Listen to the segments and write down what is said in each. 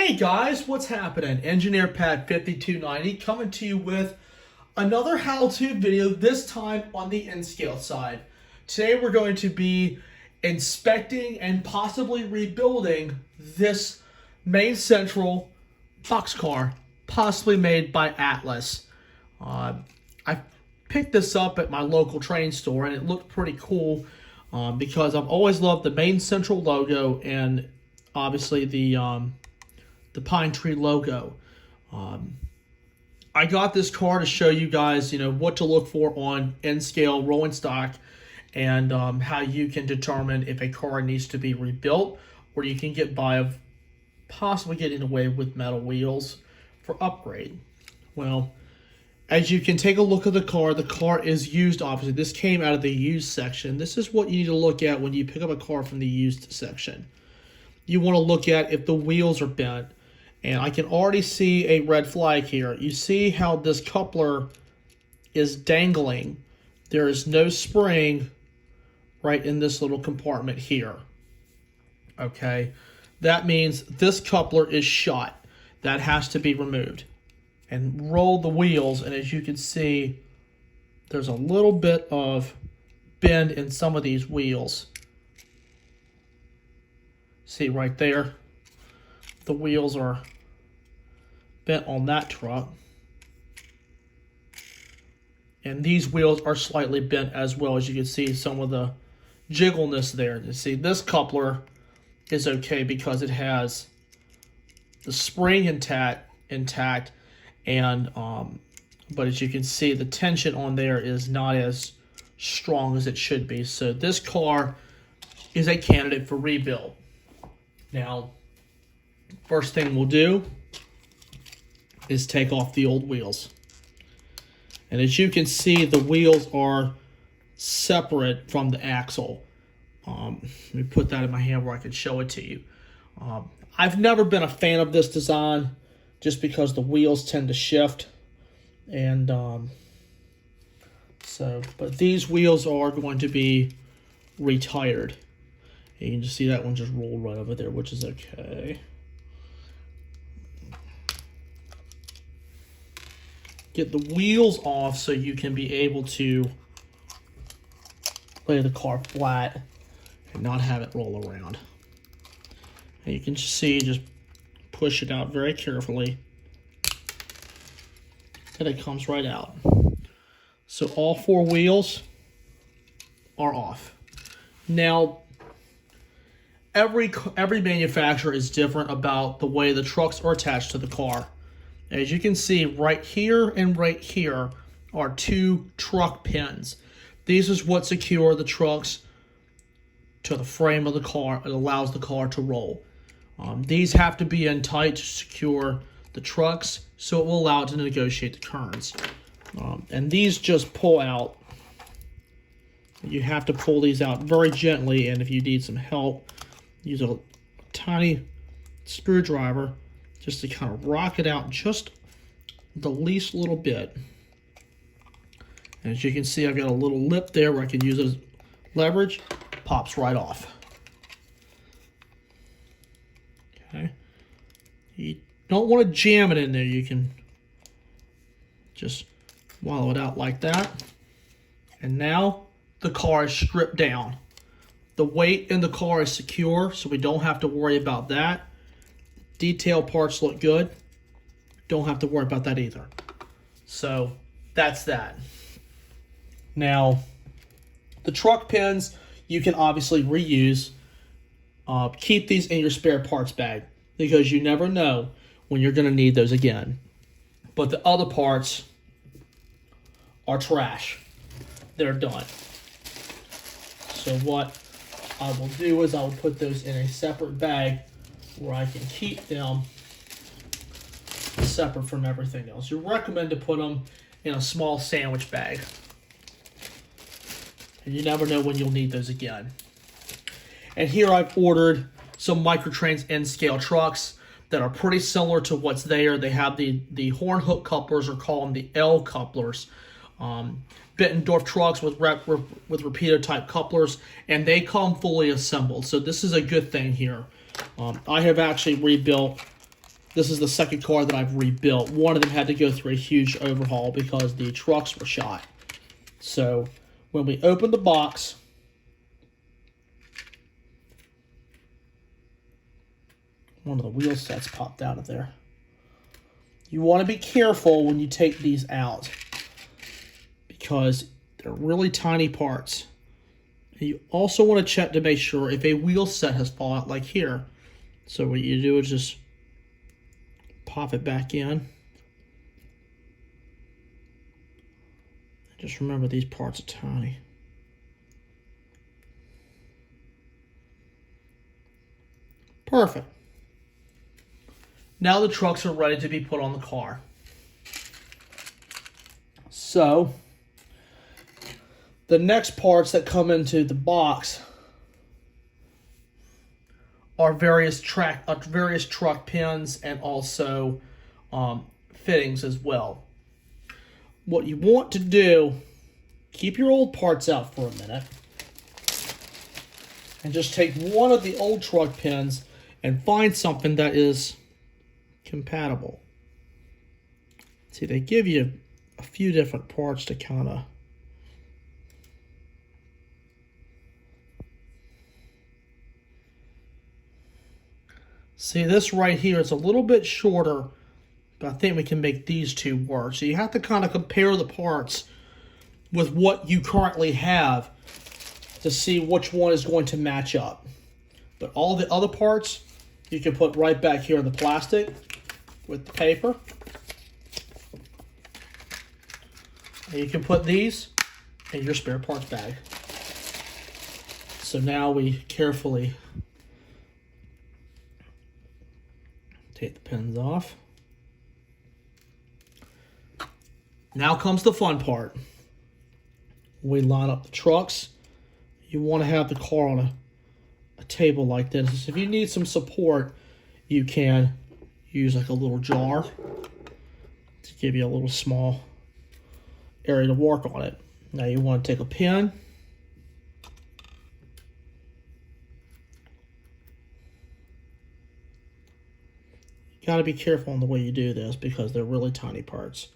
Hey guys, what's happening? Engineer Pat 5290 coming to you with another how-to video, this time on the N-Scale side. Today we're going to be inspecting and possibly rebuilding this Main Central boxcar, possibly made by Atlas. I picked this up at my local train store and it looked pretty cool because I've always loved the Main Central logo and obviously the Pine Tree logo. I got this car to show you guys, what to look for on N-Scale rolling stock and how you can determine if a car needs to be rebuilt or you can get by of possibly getting away with metal wheels for upgrade. Well, as you can take a look at the car is used, obviously. This came out of the used section. This is what you need to look at when you pick up a car from the used section. You want to look at if the wheels are bent. And I can already see a red flag here. You see how this coupler is dangling. There is no spring right in this little compartment here. Okay, that means this coupler is shot. That has to be removed. And roll the wheels, and as you can see, there's a little bit of bend in some of these wheels. See right there? The wheels are bent on that truck. And these wheels are slightly bent as well. As you can see, some of the jiggleness there. You see, this coupler is okay because it has the spring intact, and but as you can see, the tension on there is not as strong as it should be. So this car is a candidate for rebuild. Now, first thing we'll do is take off the old wheels. And as you can see, the wheels are separate from the axle. Let me put that in my hand where I can show it to you. I've never been a fan of this design just because the wheels tend to shift. And but these wheels are going to be retired. You can just see that one just rolled right over there, which is okay. Get the wheels off so you can be able to lay the car flat and not have it roll around. And you can just see, just push it out very carefully, and it comes right out. So all four wheels are off. Now, every manufacturer is different about the way the trucks are attached to the car. As you can see, right here and right here are two truck pins. These is what secure the trucks to the frame of the car. It allows the car to roll. These have to be in tight to secure the trucks, so it will allow it to negotiate the turns. And these just pull out. You have to pull these out very gently, and if you need some help, use a tiny screwdriver just to kind of rock it out just the least little bit. And as you can see, I've got a little lip there where I can use it as leverage. Pops right off. Okay. You don't want to jam it in there. You can just wallow it out like that. And now the car is stripped down. The weight in the car is secure, so we don't have to worry about that. Detail parts look good. Don't have to worry about that either. So that's that. Now, the truck pins you can obviously reuse. Keep these in your spare parts bag because you never know when you're going to need those again. But the other parts are trash. They're done. So what I will do is I will put those in a separate bag where I can keep them separate from everything else. You recommend to put them in a small sandwich bag. And you never know when you'll need those again. And here I've ordered some Microtrains N-Scale trucks that are pretty similar to what's there. They have the horn hook couplers, or call them the L couplers. Bettendorf trucks with repeater type couplers, and they come fully assembled. So this is a good thing here. I have actually rebuilt This is the second car that I've rebuilt. One of them had to go through a huge overhaul because the trucks were shot. So when we open the box, one of the wheel sets popped out of there. You want to be careful when you take these out because they're really tiny parts. And you also want to check to make sure if a wheel set has fallen out, like here. So what you do is just pop it back in. Just remember these parts are tiny. Perfect. Now the trucks are ready to be put on the car. So the next parts that come into the box are various truck pins and also fittings as well. What you want to do, keep your old parts out for a minute and just take one of the old truck pins and find something that is compatible. See, they give you a few different parts to kind of see. This right here is a little bit shorter, but I think we can make these two work. So you have to kind of compare the parts with what you currently have to see which one is going to match up. But all the other parts you can put right back here in the plastic with the paper. And you can put these in your spare parts bag. So now we carefully take the pins off. Now comes the fun part. We line up the trucks. You want to have the car on a table like this. If you need some support, you can use like a little jar to give you a little small area to work on it. Now you want to take a pin. You got to be careful on the way you do this because they're really tiny parts.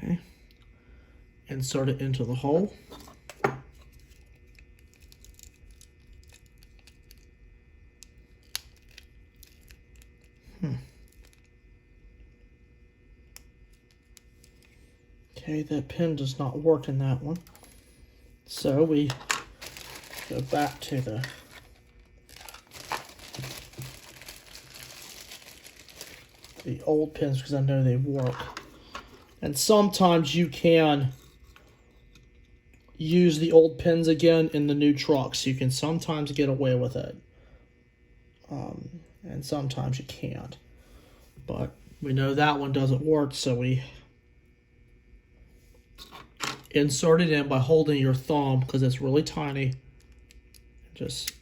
Okay. Insert it into the hole. Okay, that pin does not work in that one. So we go back to the old pins because I know they work. And sometimes you can use the old pins again in the new trucks. You can sometimes get away with it. And sometimes you can't. But we know that one doesn't work, so we insert it in by holding your thumb because it's really tiny. Just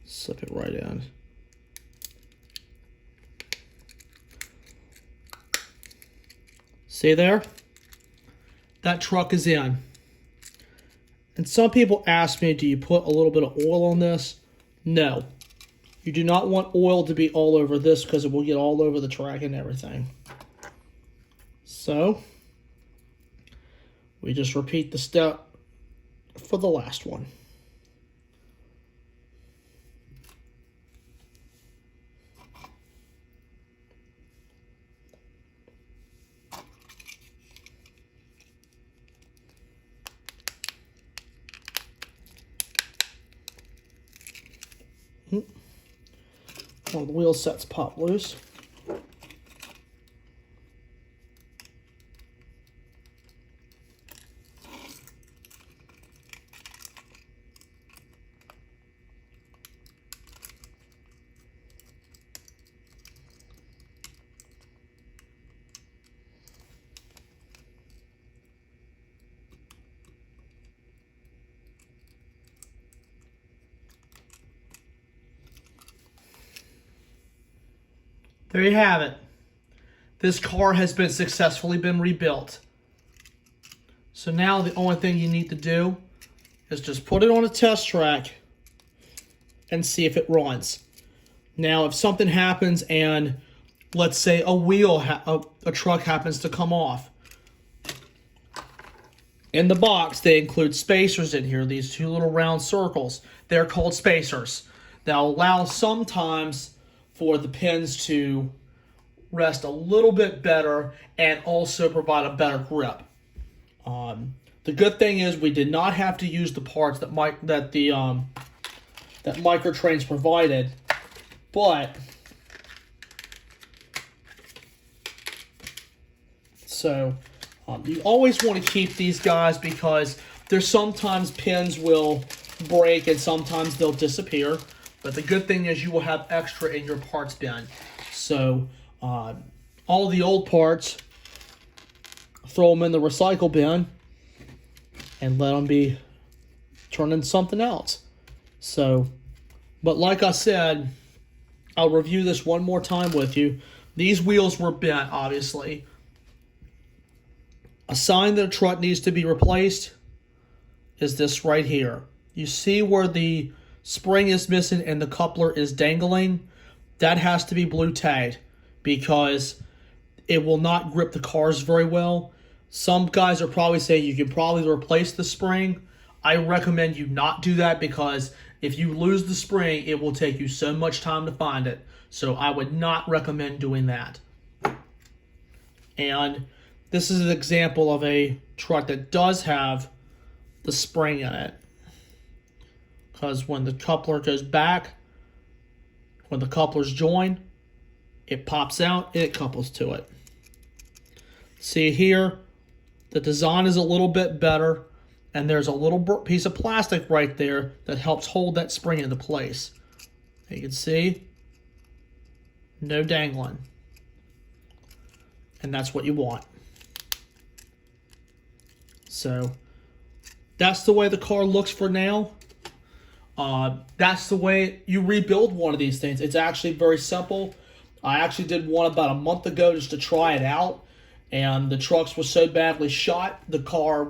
slip it right in. See there? That truck is in. And some people ask me, do you put a little bit of oil on this? No. You do not want oil to be all over this because it will get all over the track and everything. So we just repeat the step for the last one. One of the wheel sets pop loose. There you have it. This car has been successfully rebuilt. So now the only thing you need to do is just put it on a test track and see if it runs. Now, if something happens and let's say a truck happens to come off, in the box they include spacers in here, these two little round circles. They're called spacers. They'll allow sometimes for the pins to rest a little bit better and also provide a better grip. The good thing is we did not have to use the parts that Microtrains provided, but you always want to keep these guys because there's sometimes pins will break and sometimes they'll disappear. But the good thing is you will have extra in your parts bin. So all the old parts, throw them in the recycle bin and let them be turned into something else. But like I said, I'll review this one more time with you. These wheels were bent, obviously. A sign that a truck needs to be replaced is this right here. You see where the spring is missing and the coupler is dangling? That has to be blue tagged because it will not grip the cars very well. Some guys are probably saying you can probably replace the spring. I recommend you not do that because if you lose the spring, it will take you so much time to find it. So I would not recommend doing that. And this is an example of a truck that does have the spring in it. Because when the coupler goes back, when the couplers join, it pops out and it couples to it. See here, the design is a little bit better, and there's a little piece of plastic right there that helps hold that spring into place. You can see, no dangling. And that's what you want. So, that's the way the car looks for now. That's the way you rebuild one of these things. It's actually very simple. I actually did one about a month ago just to try it out. And the trucks were so badly shot, the car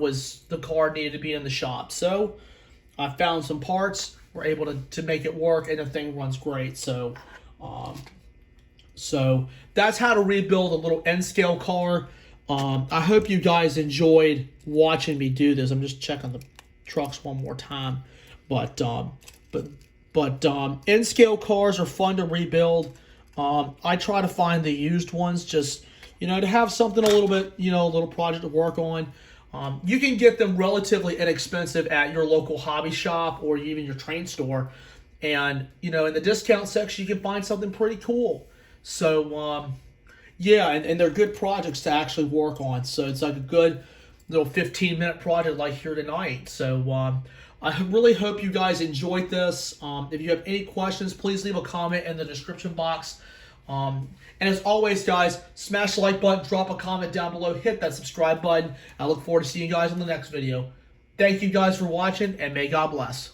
needed to be in the shop. So I found some parts, were able to make it work, and the thing runs great. So that's how to rebuild a little N-scale car. I hope you guys enjoyed watching me do this. I'm just checking the trucks one more time. But N-scale cars are fun to rebuild. I try to find the used ones just, to have something a little bit, a little project to work on. You can get them relatively inexpensive at your local hobby shop or even your train store. And, in the discount section, you can find something pretty cool. So, and they're good projects to actually work on. So it's like a good little 15-minute project like here tonight. So I really hope you guys enjoyed this. If you have any questions, please leave a comment in the description box. And as always, guys, smash the like button, drop a comment down below, hit that subscribe button. I look forward to seeing you guys in the next video. Thank you guys for watching, and may God bless.